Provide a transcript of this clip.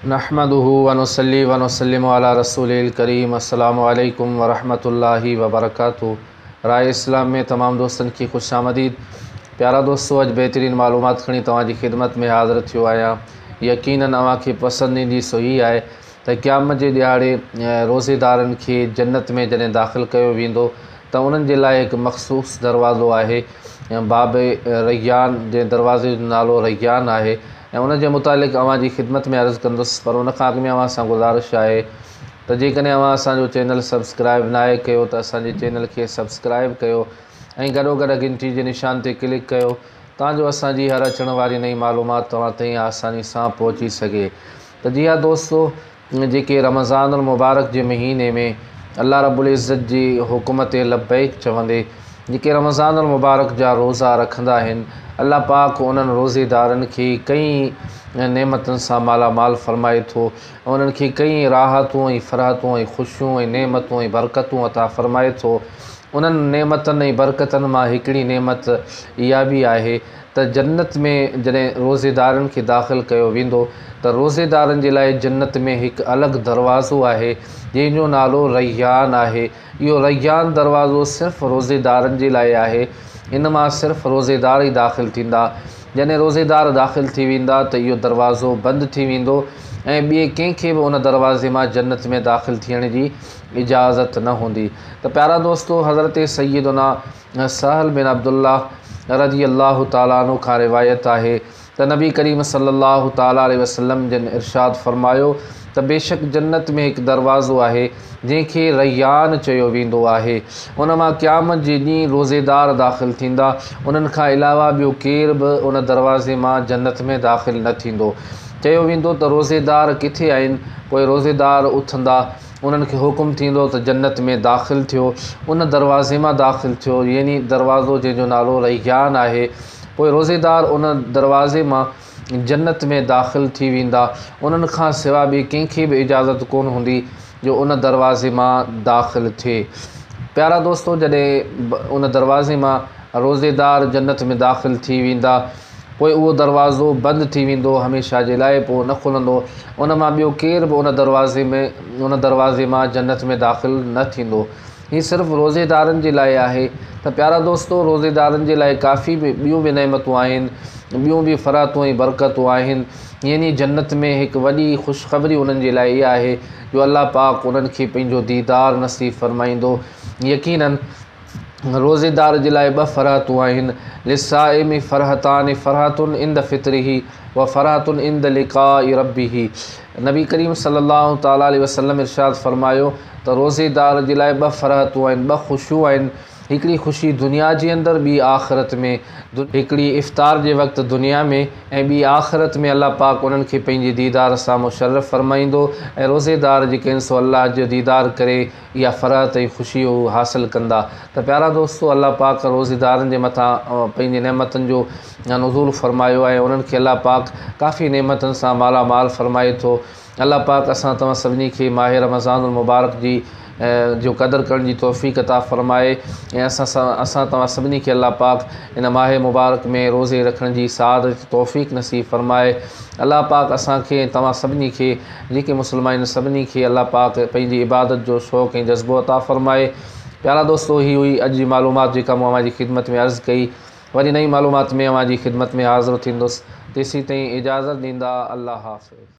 नहमदुहु व नुसल्ली व नुसल्लिमु अला रसूलिल करीम। अस्सलामु अलैकुम व रहमतुल्लाहि व बरकातुहू। राय इस्लाम में तमाम दोस्तन की खुशामदीद। प्यारा दोस्तों, अज बेहतरीन मालूमात खणी तव्हांजी खिदमत में हाज़िर थियो आहियां। यकीनन अव्हांखे पसंद ईंदी सो ही आहे त क़यामत जे ॾियारे रोज़ेदारनि खे जन्नत में जॾहिं दाख़िल कयो वेंदो त उन्हनि जे लाइ हिकु मख़सूस दरवाज़ो आहे, बाबे रैयान जे दरवाज़े जो नालो रैयान आहे ऐं उन जे मुतालिक़ अव्हांजी खिदमत में अर्ज़ु कंदुसि। पर उन खां अॻु में अव्हां सां गुज़ारिश आहे त जेकॾहिं अव्हां असांजो चैनल सब्सक्राइब न आहे कयो त असांजे चैनल खे सब्सक्राइब कयो ऐं गॾोगॾु घंटी जे निशान ते क्लिक कयो ताजो असांजी हर अचण वारी नई मालूमात तव्हां ताईं आसानी सां पहुची सघे। त जी हाँ दोस्तों, जेके रमज़ान मुबारक जे महीने में अल्लाह रब्बुल इज़्ज़त जी हुकुम ते लब्बैक चवंदे जेके रमज़ान मुबारक जा रोज़ा रखंदा आहिनि, अल्लाह पाक उन्हनि रोज़ेदारनि खे कई नेमतुनि सां मालामाल फ़रमाए थो, उन्हनि खे कई राहतूं ऐं फ़राहतूं ऐं ख़ुशियूं ऐं नेमतूं ऐं बरकतूं अता फ़रमाए थो। उन्हनि नेमतनि ऐं बरकतनि मां हिकिड़ी नेमत इहा बि आहे त जन्नत में जॾहिं रोज़ेदारनि खे दाख़िल कयो वेंदो त रोज़ेदारनि जे लाइ जन्नत में हिकु अलॻि दरवाज़ो आहे जंहिंजो नालो रैयान आहे। इहो रैयान दरवाज़ो सिर्फ़ु रोज़ेदारनि जे लाइ आहे। इन मां सिर्फ़ु रोज़ेदार ई दाख़िल थींदा। जॾहिं रोज़ेदार दाख़िल थी वेंदा त इहो दरवाज़ो बंदि थी वेंदो ऐं ॿिए कंहिंखे बि उन दरवाज़े मां जन्नत में दाख़िल थियण जी इजाज़त न हूंदी। त प्यारा दोस्तों, हज़रत सैयदना सहल बिन अब्दुल्लाह रज़ी अल्लाह ताला अन्हु खां रिवायत आहे त नबी करीम सल्लल्लाहु ताला अलैहि वसल्लम जिन इरशाद फ़रमायो त बेशक जन्नत में हिकु दरवाज़ो आहे जंहिंखे रैयान चयो वेंदो आहे। उन मां क़यामत जे ॾींहुं रोज़ेदार दाख़िल थींदा। उन्हनि खां अलावा ॿियो केर बि उन दरवाज़े मां जन्नत में दाख़िल न थींदो। चयो वेंदो त रोज़ेदार किथे आहिनि? पोइ रोज़ेदार उथंदा, उन्हनि खे हुकुम थींदो त जन्नत में दाख़िल थियो, उन दरवाज़े मां दाख़िल थियो, यानी दरवाज़ो जंहिंजो नालो रैयान आहे। पोइ रोज़ेदार उन दरवाज़े मां जन्नत में दाख़िल थी वेंदा। उन्हनि खां सवाइ ॿिए कंहिंखे बि इजाज़त कोन हूंदी जो उन दरवाज़े मां दाख़िल थिए। प्यारा दोस्तों, जॾहिं उन दरवाज़े मां रोज़ेदार जन्नत में दाख़िल थी वेंदा पोइ उहो दरवाज़ो बंदि थी वेंदो हमेशह जे लाइ, पोइ न खुलंदो। उन मां ॿियो केर बि उन दरवाज़े मां जन्नत में दाख़िल न थींदो। हीअ सिर्फ़ु रोज़ेदारनि जे लाइ आहे। त प्यारा दोस्तों, रोज़ेदारनि जे लाइ काफ़ी ॿियूं बि नेमतूं आहिनि, ॿियूं बि फ़राहतूं ऐं बरकतूं आहिनि। यानी जन्नत में हिकु वॾी ख़ुशख़बरी उन्हनि जे लाइ इहा आहे जो अल्लाह पाक उन्हनि खे पंहिंजो दीदार नसीब फ़रमाईंदो। यकीनन रोज़ेदार जे लाइ ॿ फ़राहतूं आहिनि। लिस्साइमी फ़रहतानि फ़रहतुन इंद फ़ित्रिही व फ़रहतुन इंद लिक़ाइ रब्बिही। नबी करीम सल्लल्लाहु ताला अलैहि वसल्लम इरशाद फ़रमायो त रोज़ेदार जे लाइ ॿ फ़राहतूं आहिनि, ॿ ख़ुशियूं आहिनि। हिकिड़ी ख़ुशी दुनिया जे अंदरि, ॿी आख़िरत में। हिकिड़ी इफ़्तार जे वक़्तु दुनिया में ऐं ॿी आख़िरत में अल्लाह पाक उन्हनि खे पंहिंजे दीदार सां मुशर्रफ़ फ़रमाईंदो ऐं रोज़ेदार जेके आहिनि सो अल्लाह जो दीदार करे इहा फ़राहत ऐं ख़ुशी हासिलु कंदा। त प्यारा दोस्तों, अल्लाह पाक रोज़ेदारनि जे मथां पंहिंजे नेमतुनि जो नुज़ूल फ़रमायो आहे। उन्हनि खे अल्लाह पाक काफ़ी नेमतुनि सां मालामाल फ़रमाए थो। अल्लाह पाक असां तव्हां सभिनी खे माह रमज़ान मुबारक जी जो क़दुरु करण जी तौफ़ीक़ अता फ़रमाए ऐं असां तव्हां सभिनी खे अल्लाह पाक इन माह मुबारक में रोज़े रखण जी सआदत तौफ़ीक़ नसीब फ़रमाए। अल्लाह पाक असांखे तव्हां सभिनी खे जेके मुस्लमान सभिनी खे अल्लाह पाक पंहिंजी इबादत जो शौक़ु ऐं जज़्बो अता फ़रमाए। प्यारा दोस्तों, ही हुई अॼु जी मालूमात जेका मूं अव्हांजी खिदमत में अर्ज़ु कई। वरी नई मालूमात में अव्हांजी खिदमत में हाज़िर थींदुसि। तेसीं ताईं इजाज़त ॾींदा। अल्लाह हाफ़िज़।